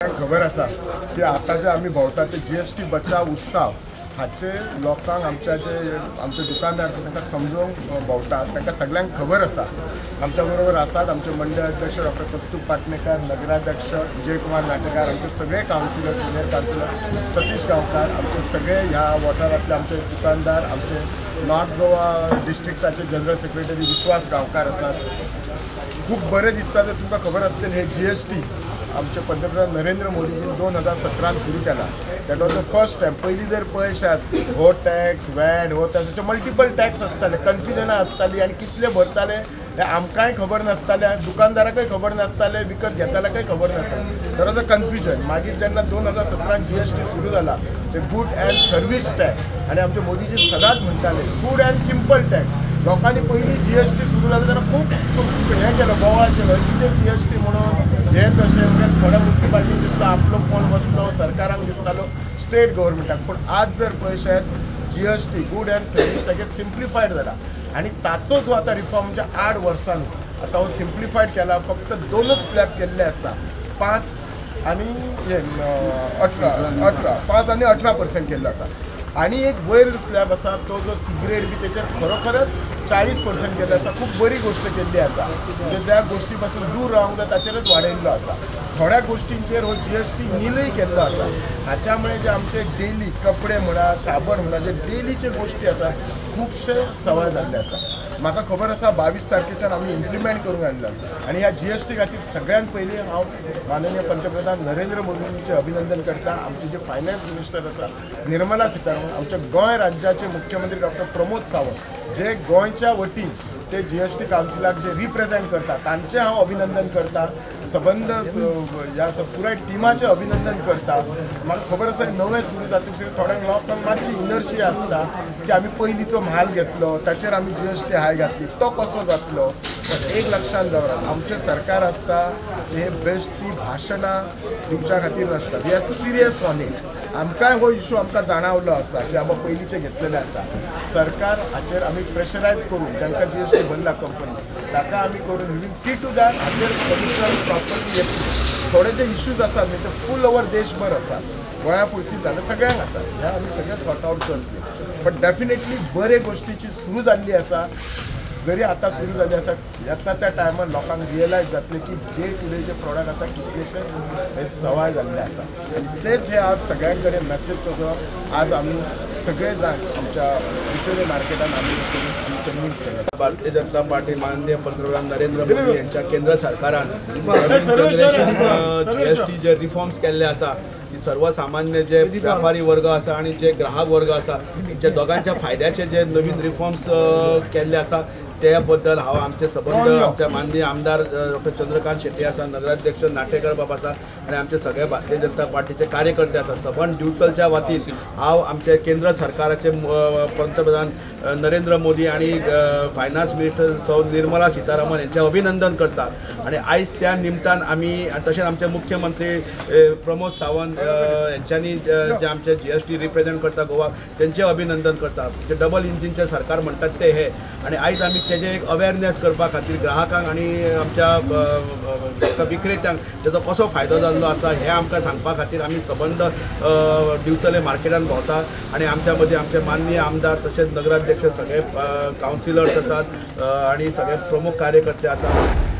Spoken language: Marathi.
खबर असा की आता जे आम्ही भोंवतात ते जीएसटी बचाव उत्सव हाचे लोकांक आमचे दुकानदार तांकां समजूंक भोंवतात तांकां सगळ्यांक खबर आसा। आमच्या बरोबर आसात आमचे मंडळ अध्यक्ष डॉक्टर कस्तूर पाटणेकर, नगराध्यक्ष विजय कुमार नाटेकार, आमचे सगळे काउन्सिलर, सिनियर काउन्सिलर सतीश गांवकार, आमचे सगळे ह्या वाठारांतले आमचे दुकानदार, आमचे नॉर्थ गोवा डिस्ट्रिक्टाचे जनरल सेक्रेटरी विश्वास गांवकार आसात। खूब बरें दिसता तर तुमकां खबर आसतलें हे जीएसटी आमचे पंतप्रधान नरेंद्र मोदीजीन 2017 सुरू केला। That was the first time. पयलीं जर पळयशात हो टॅक्स वॅट हो टॅक्स मल्टिपल टॅक्स आसताले, कन्फ्युजनां आसतालीं आनी कितले भरताले हे आमकांय खबर नासताले, दुकानदाराकय खबर नासताले, विकत घेतल्याकय खबर नासताले। तर वॉज अ कन्फ्युजन। मागीर जेन्ना 2017 जीएसटी सुरू जाला ते गूड अँड सर्वीस टॅक्स आनी आमचे मोदीजी सदांच म्हणटाले गूड अँड सिंपल टॅक्स। लोकांनी पयलीं जीएसटी सुरू जाता तेन्ना खूब हें केलो, बोवाळ केलो, कितें जीएसटी म्हणून हे तशें थोड्या म्युनिसिपालिटीक दिसता आपलो फोन वचलो, सरकाराक दिसतालो स्टेट गव्हर्मेंटाक। पूण आज जर पळयशात GST good and service tax simplified जाला आनी ताचो जो आतां रिफॉर्म म्हणजे 8 वर्सांनी आतां हो सिम्प्लिफायड केला। फक्त 2च स्लॅब केल्ले आसा, 5 आनी 18% केल्लो आसा आनी एक वयर स्लॅब आसा तो जो सिगरेट बी तेचेर खरोखरच 40% केल्लो आसा। खूब बरी गोष्ट केल्ली आसा, म्हणजे त्या गोष्टी पासून दूर रावंक जाय ताचेरच वाडयल्लो आसा। थोड्या गोष्टींचेर हो जीएसटी नीलय केल्लो आसा। हाच्यामुळे जे आमचे डेली कपडे म्हणा, साबण म्हणा, जे डेलीचे गोष्टी आसा खुबशे सवाय जाल्ले आसा। म्हाका खबर आसा 22 तारखेच्यान आमी इम्प्लिमेंट करूंक हाडला आनी ह्या जीएसटी खातीर सगळ्यात पयलीं हांव माननीय पंतप्रधान नरेंद्र मोदींचे अभिनंदन करता। आमचे जे फायनान्स मिनिस्टर आसा निर्मला सीतारामन, आमच्या गोंय राज्याचे मुख्यमंत्री डॉक्टर प्रमोद सावंत जे गोंयच्या वतीन ते जीएसटी काउन्सिलाक जे रिप्रेझेंट करता तांचे हांव अभिनंदन करता। सबंद ह्या पुराय टिमाचे अभिनंदन करता। म्हाका खबर आसा नवें सुरू जातकीर थोड्या लोकांक मातशी इनर्शी आसता की आमी पयलींचो म्हाल घेतलो ताचेर आमी जीएसटी हाय घातली, तो कसो जातलो। एक लक्षांत दवरात, आमचें सरकार आसता हे बेश्टी भाशणां दिवच्या खातीर नासता। We are serious on it. आमकांय हो इशू आमकां जाणवलो आसा की बाबा पयलींचे घेतलेले आसा। सरकार हाचेर आमी प्रेशरायज करून जांकां जीएसटी भरला कंपनी ताका आमी करून वील सी टू दॅट हाचेर सोल्युशन प्रॉपरली येतली। थोडे जे इश्यूज आसात न्ही ते फूल ओवर देशभर आसात, गोंया पुरती जाल्यार सगळ्यांक आसात, हे आमी सगळे सॉर्ट आउट करतले। बट डेफिनेटली बरे गोष्टीची सुरू जाल्ली आसा। जरी आता सुरू झाले आसा येता त्या टायमार लोकांक रियलायज जातले की जे टुडे जे प्रॉडक्ट आसा कितलेशे हे सवाय जाल्ले आसा। तेच हे आज सगळ्यां कडेन मेसेज कसो आज आमी सगळे जाण आमच्या बिचोले मार्केटान आमी कन्विन्स केला। भारतीय जनता पार्टी माननीय पंतप्रधान नरेंद्र मोदी यांच्या केंद्र सरकारान जीएसटी जे रिफॉर्म्स केल्ले आसा की सर्वसामान्य जे व्यापारी वर्ग आसा आणि जे ग्राहक वर्ग आसा त्या दोगांच्या फायद्याचे जे नवीन रिफॉर्म्स केल्ले आसा त्या बद्दल हांव आमचे सबंद आमच्या माननीय आमदार डॉक्टर चंद्रकांत शेट्टी आसा, नगराध्यक्ष नाटेकर बाब आसा आणि आमचे सगळे भारतीय जनता पार्टीचे कार्यकर्ते आसा। सबंद ड्युचलच्या वतीन हांव आमचे केंद्र सरकाराचे पंतप्रधान नरेंद्र मोदी आणि फायनान्स मिनिस्टर सौ निर्मला सीतारामन यांचे अभिनंदन करता। आणि आयज त्या निमतान आमी तशेंच आमचे मुख्यमंत्री प्रमोद सावंत यांच्यांनी जे आमचे जीएसटी रिप्रेझेंट करता गोवा त्यांचे अभिनंदन करता। जे डबल इंजिनचे सरकार म्हणतात ते हे आणि आयज आमी तेजे एक अवेअरनेस करपा खातीर ग्राहकांक आणि आमच्या विक्रेत्यांक तेजो कसो फायदो जाल्लो आसा हे आमकां सांगपा खातीर आमी सबंद दिवचले मार्केटान भोंवता आणि आमच्या मदीं आमचे माननीय आमदार तशेंच नगराध्यक्ष सगळे काउन्सिलर्स आसात आणि सगळे प्रमुख कार्यकर्ते आसात।